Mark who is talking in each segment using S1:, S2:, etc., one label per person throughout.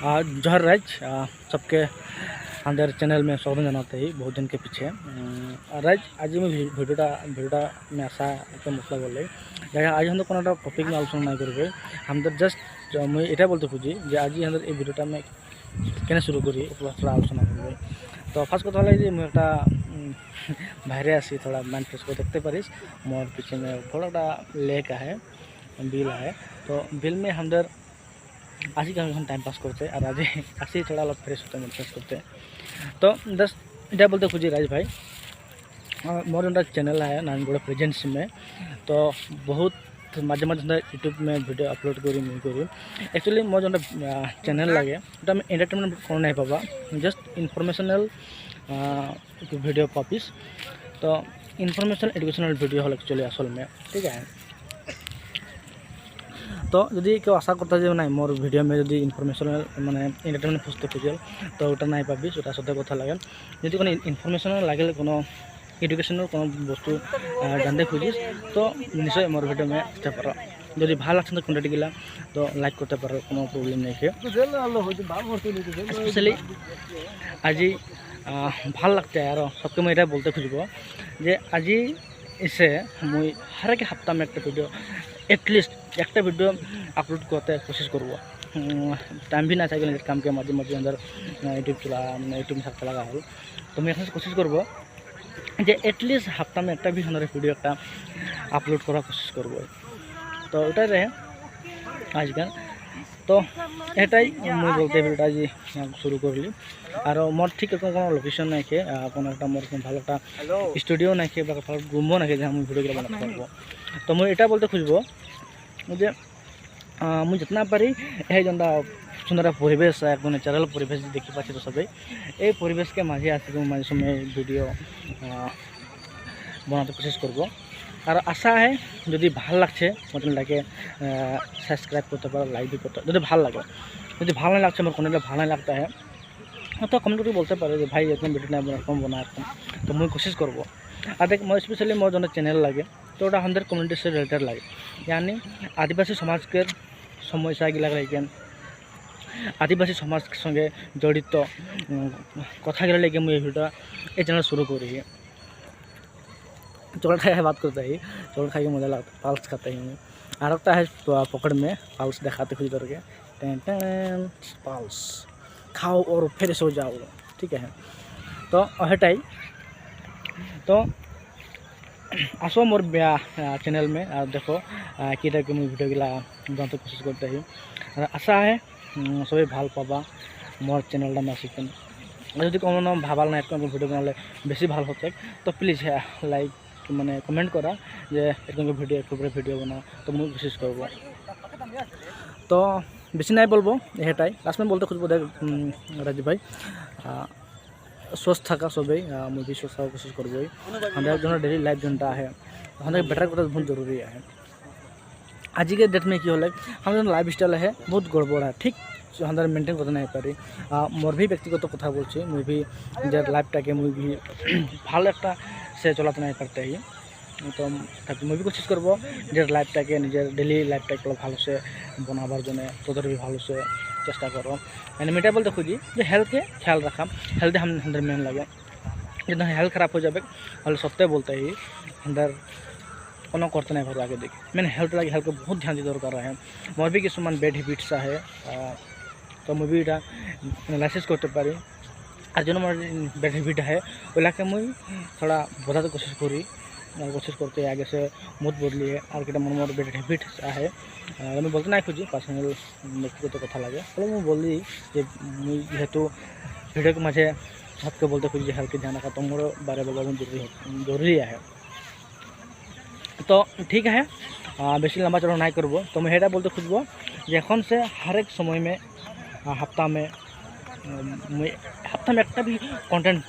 S1: जहर राज सबके अंदर चैनल में स्वागत जनाते ही बहुत दिन के पीछे राज आज मैं भिडियोटा में आशा एक मतलब बोले आज हम को टॉपिक में आलोचना नहीं करेंगे हम जस्ट मुझे ये बोलते खुजी जे आज हम ये भिडियोटा में केने शुरू करी थोड़ा आलोचना करेंगे। तो फार्स्ट कथा है मुझे एक बाहर आसी थोड़ा माइंड फ्रेश को देखते पारिस मोर पीछे में थोड़ा लेक है बिल है। तो बिल में हम आज ही हम टाइम पास करते और आज ही थोड़ा अलग फ्रेश होते हैं फ्रेश करते। तो जस्ट इटा बोलते खुजी राज भाई मोर जो चैनल है नारायणगढ़ प्रेजेंट्स में तो बहुत माजे माजे यूट्यूब में वीडियो अपलोड करी एक्चुअली मोर जो चैनल लगे तो मैं एंटरटेनमेंट कर नहीं पाबा जस्ट इनफॉर्मेशनल वीडियो पापिस। तो इनफॉर्मेशनल एजुकेशनल वीडियो हल एक्चुअली असल में ठीक है। तो यदि क्यों आशा करता जो ना मोर वीडियो में यदि इनफॉर्मेशनल माने एंटरटेनमेंट खुजते खुजल तो ओटा नहीं पाबी ओटा सत्य कथा लगे यदि को इनफॉर्मेशनल लगे को एजुकेशनल को बस्तु जानते खुजिस तो निश्चय मोर वीडियो में आसते पारो यदि भल लगे कंटेंट गिला तो लाइक करते पारो कोनो प्रॉब्लम नहीं है। स्पेशली आज भल लगते है और सबके मैं ये बोलते खुजब जे आज इसे मुई हर एक हफ्ता में एक वीडियो एटलिस्ट एक वीडियो अपलोड करते कोशिश करब टाइम भी ना चाहिए काम के माझे माझे अंदर यूट्यूब चला यूट्यूब में लगा हल तो मैं एखे कोशिश करब जे एटलिस्ट हफ्ता में एक भी हमारे वीडियो एक अपलोड करार कोशिश करब। तो ये रहे आजकल तो एटाई मैं बोलते वीडियो आज शुरू कर ली और मोर ठीक लोकेशन नहीं खे को मोर भल एक स्टूडियो नहीं खे रूमो नहीं जहाँ मुझे वीडियो बना पारब। तो मुझे ये बोलते खुजब जे मुझे जितना पारी ये जो सुंदर परिवेश है एक नेचुरल परिवेश देखी पाचे तो सब ये परिवेश के माझे आसिक माझे समय वीडियो बनाते कोशिश करब और आशा है यदि भल लगे मतलब के सब्सक्राइब करते पारो लाइक भी करते जो भल लगे यदि भल नहीं लगता मोर कंटेंट भल नहीं लगता है तो कमेंट करके बोलते पारो भाई एकदम वीडियो नहीं बना बना तो मुझे कोशिश करब। और देख मैं स्पेशली मोर जो चैनल लगे तो वोटा हमारे कम्युनिटी से रिलेटेड लगे यानी आदिवासी समाज के समस्या गिला लेकिन आदिवासी समाज संगे जड़ित कथा गिला लेके मुझे वीडियो ये चैनल शुरू करी चोकलेट खाई बात करते ही चोकलेट खाई मजा लगता है पल्स खाते ही और लगता है पकड़ में पल्स दिखाते खुद करके टेन टेन पल्स खाओ और फ्रेश हो जाओ ठीक है। तो हटाई तो आसो मोर चैनल में और देखो कि टाइप के मुझे वीडियो गिला जानते कोशिश करते ही और आशा है सभी भल पाबा मोर चैनल में आसिकेन जो कोनो भावाल ना वीडियो बनाले बेसि भल होते तो प्लिज लाइक माने कमेंट करा जे एक वीडियो एक वीडियो बना तो मुझे कोशिश करब। तो बेसि नहीं बोलबो एटाई लास्ट में बोलते खुजब देख राजीव भाई स्वस्थ थका सबे मुझे स्वस्थ कोशिश करब हमारे जो डेली लाइफ जोटा है हमें बेटर करना बहुत जरूरी है। आज के डेट में कि हल हमारे जो लाइफ स्टाइल है बहुत गड़बड़ है ठीक हमारे मेंटेन करते नहीं पारी मोर भी व्यक्तिगत कथा बोलছি मुझे भी निजर लाइफटा मुझे भी भल एक से चलाते नहीं पारते ही तो मुझे भी कोशिश करब निजर लाइफटा निजर डेली लाइफटा भालो से बनाबार जो तोদের भी भालो से चेष्टा करो यानी मैं बोलते खुजी जो हेल्थ के ख्याल रखा हेल्थ हमारे मेन लगे जब हेल्थ खराब हो जाए हल सत्य बोलते ही अंदर कोनो करते नहीं पारो आगे देखिए मैंने हेल्थ लगे हेल्थ को बहुत ध्यान दी दरकार है मोर भी किसुमान बैड हैबिट्स है तो मुझे भी एनालाइसिस करते पारी और जो मोर बैड हैबिट है ओलाके मुझे थोड़ा बताते कोशिश करते आगे से मुझ बदली है और क्या मोर बैड हैबिट्स है मैं बोलते ना खुजी पर्सनल व्यक्तिगत कथा लगे तो मैं बोली जेहेतु भिडियो के माझे सबके बोलते खुजी हेल्थ के ध्यान रखा तो मोर बारे बोला जरूरी है। तो ठीक है बेसि लंबा चढ़ा नहीं करब तो मैं ये बोलते खुजब एन से हर एक समय में हफ्ता में एक भी कंटेंट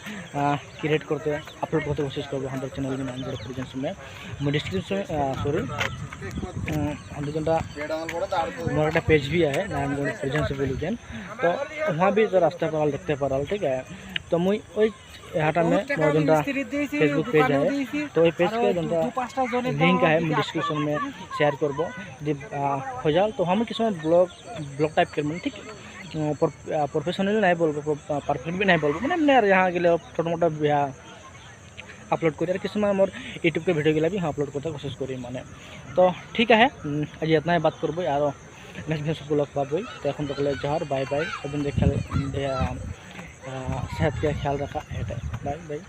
S1: क्रिएट करते अपलोड करते कोशिश करब हमारे चैनल में नारायणगढ़ प्रेजेंट्स में मैं डिस्क्रिप्शन सॉरी हमारे जो मोर एक पेज भी है नारायणगढ़ प्रेजेंट्स रिलीजन तो वहाँ भी तो रास्ते पर देखते पारा ठीक है। तो मुई वही यहाँ में मोर जो फेसबुक पेज है तो ये पेज के जो लिंक है मैं डिस्क्रिप्शन में शेयर करब हो जाए तो हम किस ब्लॉग टाइप कर ठीक प्रोफेशनल नहीं बोलबो, परफेक्ट भी नहीं बोलबो, मैंने यहाँ गए छोटा मोटा अपलोड कर किसुमान मोर यूट्यूब के भिडिओ गला भी हाँ अपलोड करते कोशिश करी माने। तो ठीक है आज इतना ही बात करब और नेक्स्ट भिडियो लग पाबो। तो এখন तक जोहार, बाय बाय। सब सेहत के ख्याल रखा, बाय बाय।